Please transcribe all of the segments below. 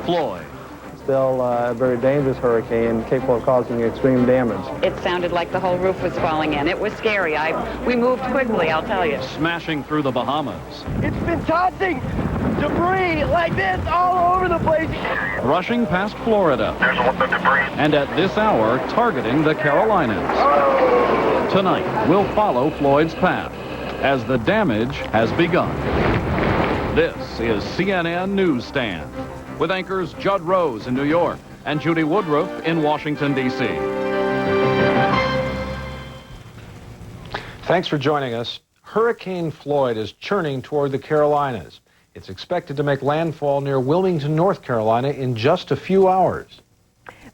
Floyd. Still a very dangerous hurricane, capable of causing extreme damage. It sounded like the whole roof was falling in. It was scary. We moved quickly, I'll tell you. Smashing through the Bahamas. It's been tossing debris like this all over the place. Rushing past Florida. There's a lot of debris. And at this hour, targeting the Carolinas. Tonight, we'll follow Floyd's path as the damage has begun. This is CNN Newsstand, with anchors Judd Rose in New York and Judy Woodruff in Washington, D.C. Thanks for joining us. Hurricane Floyd is churning toward the Carolinas. It's expected to make landfall near Wilmington, North Carolina in just a few hours.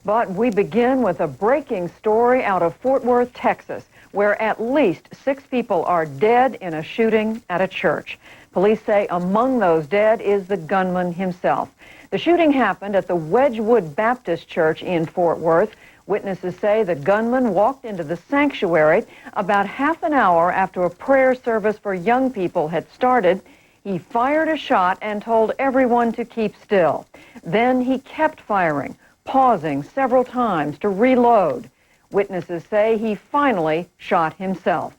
But we begin with a breaking story out of Fort Worth, Texas, where at least 6 people are dead in a shooting at a church. Police say among those dead is the gunman himself. The shooting happened at the Wedgwood Baptist Church in Fort Worth. Witnesses say the gunman walked into the sanctuary about half an hour after a prayer service for young people had started. He fired a shot and told everyone to keep still. Then he kept firing, pausing several times to reload. Witnesses say he finally shot himself.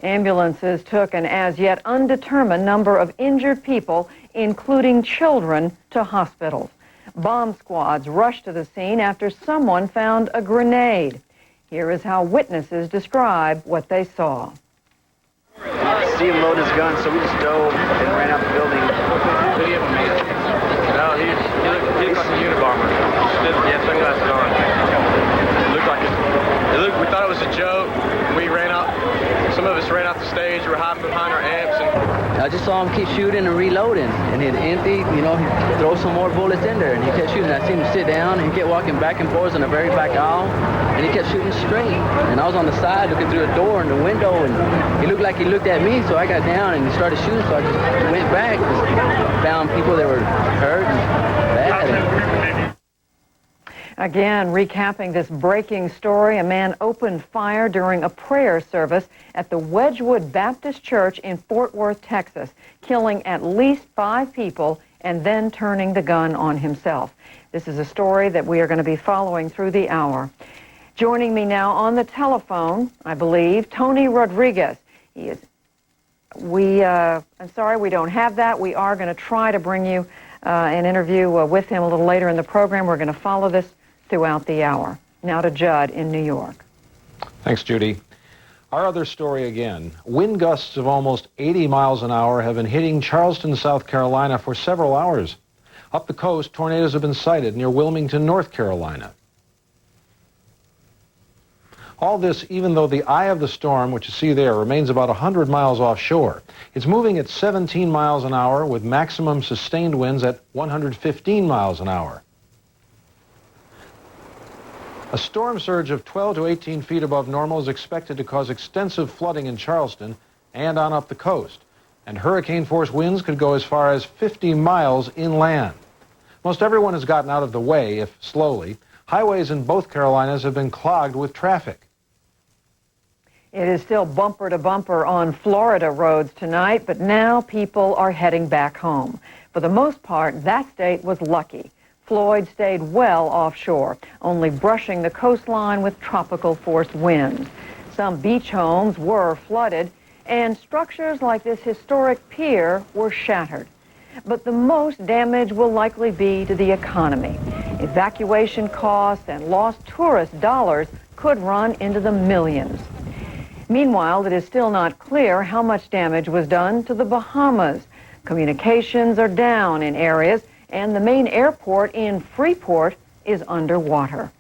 Ambulances took an as-yet undetermined number of injured people, including children, to hospitals. Bomb squads rushed to the scene after someone found a grenade. Here is how witnesses describe what they saw. See him load his gun, so we just dove and ran out the building. What do you have a man? No, he looked like a Unabomber. Yeah, sunglasses on. We thought it was a joke. We ran out. Some of us ran off the stage. We were hiding behind our amps. And I just saw him keep shooting and reloading. And he'd empty, he'd throw some more bullets in there. And he kept shooting. I seen him sit down and he kept walking back and forth in the very back aisle. And he kept shooting straight. And I was on the side looking through the door and the window. And he looked like he looked at me. So I got down and he started shooting. So I just went back and found people that were hurt and bad. Again, recapping this breaking story, a man opened fire during a prayer service at the Wedgwood Baptist Church in Fort Worth, Texas, killing at least 5 people and then turning the gun on himself. This is a story that we are going to be following through the hour. Joining me now on the telephone, I believe, Tony Rodriguez. He is. I'm sorry, we don't have that. We are going to try to bring you an interview with him a little later in the program. We're going to follow this throughout the hour. Now to Judd in New York. Thanks, Judy. Our other story again. Wind gusts of almost 80 miles an hour have been hitting Charleston, South Carolina for several hours. Up the coast, tornadoes have been sighted near Wilmington, North Carolina. All this even though the eye of the storm, which you see there, remains about 100 miles offshore. It's moving at 17 miles an hour with maximum sustained winds at 115 miles an hour. A storm surge of 12 to 18 feet above normal is expected to cause extensive flooding in Charleston and on up the coast. And hurricane-force winds could go as far as 50 miles inland. Most everyone has gotten out of the way, if slowly. Highways in both Carolinas have been clogged with traffic. It is still bumper to bumper on Florida roads tonight, but now people are heading back home. For the most part, that state was lucky. Floyd stayed well offshore, only brushing the coastline with tropical force winds. Some beach homes were flooded, and structures like this historic pier were shattered. But the most damage will likely be to the economy. Evacuation costs and lost tourist dollars could run into the millions. Meanwhile, it is still not clear how much damage was done to the Bahamas. Communications are down in areas, and the main airport in Freeport is underwater.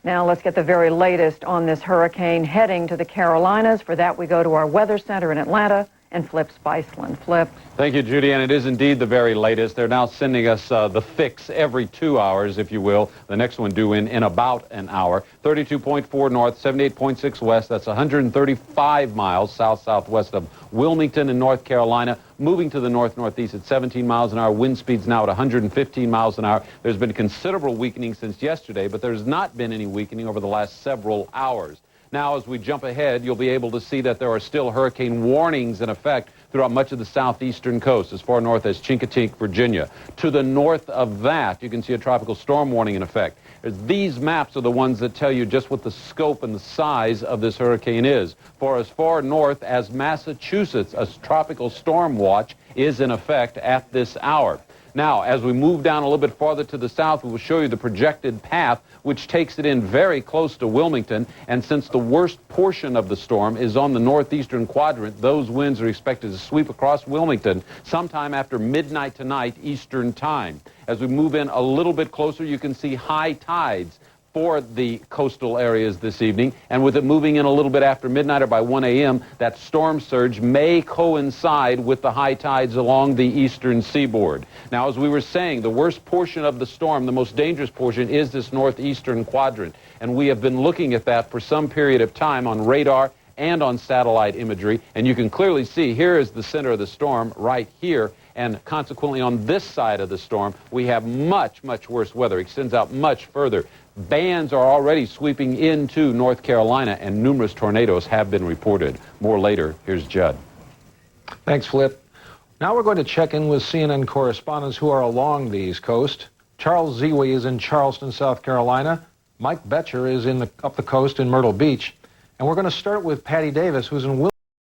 Now let's get the very latest on this hurricane heading to the Carolinas. For that, we go to our weather center in Atlanta and Flip Spiceland. Flip. Thank you, Judy, and it is indeed the very latest. They're now sending us the fix every 2 hours, if you will. The next one due in about an hour. 32.4 north, 78.6 west. That's 135 miles south-southwest of Wilmington in North Carolina. Moving to the north-northeast at 17 miles an hour. Wind speeds now at 115 miles an hour. There's been considerable weakening since yesterday, but there's not been any weakening over the last several hours. Now, as we jump ahead, you'll be able to see that there are still hurricane warnings in effect throughout much of the southeastern coast, as far north as Chincoteague, Virginia. To the north of that, you can see a tropical storm warning in effect. These maps are the ones that tell you just what the scope and the size of this hurricane is. For as far north as Massachusetts, a tropical storm watch is in effect at this hour. Now, as we move down a little bit farther to the south, we will show you the projected path, which takes it in very close to Wilmington. And since the worst portion of the storm is on the northeastern quadrant, those winds are expected to sweep across Wilmington sometime after midnight tonight, Eastern time. As we move in a little bit closer, you can see high tides for the coastal areas this evening, and with it moving in a little bit after midnight or by 1 a.m., that storm surge may coincide with the high tides along the eastern seaboard. Now, as we were saying, the worst portion of the storm, the most dangerous portion, is this northeastern quadrant, and we have been looking at that for some period of time on radar and on satellite imagery, and you can clearly see here is the center of the storm right here, and consequently on this side of the storm we have much, much worse weather. It extends out much further. Bands are already sweeping into North Carolina, and numerous tornadoes have been reported. More later. Here's Judd. Thanks, Flip. Now we're going to check in with CNN correspondents who are along the East Coast. Charles Ziwi is in Charleston, South Carolina. Mike Betcher is up the coast in Myrtle Beach. And we're going to start with Patty Davis, who's in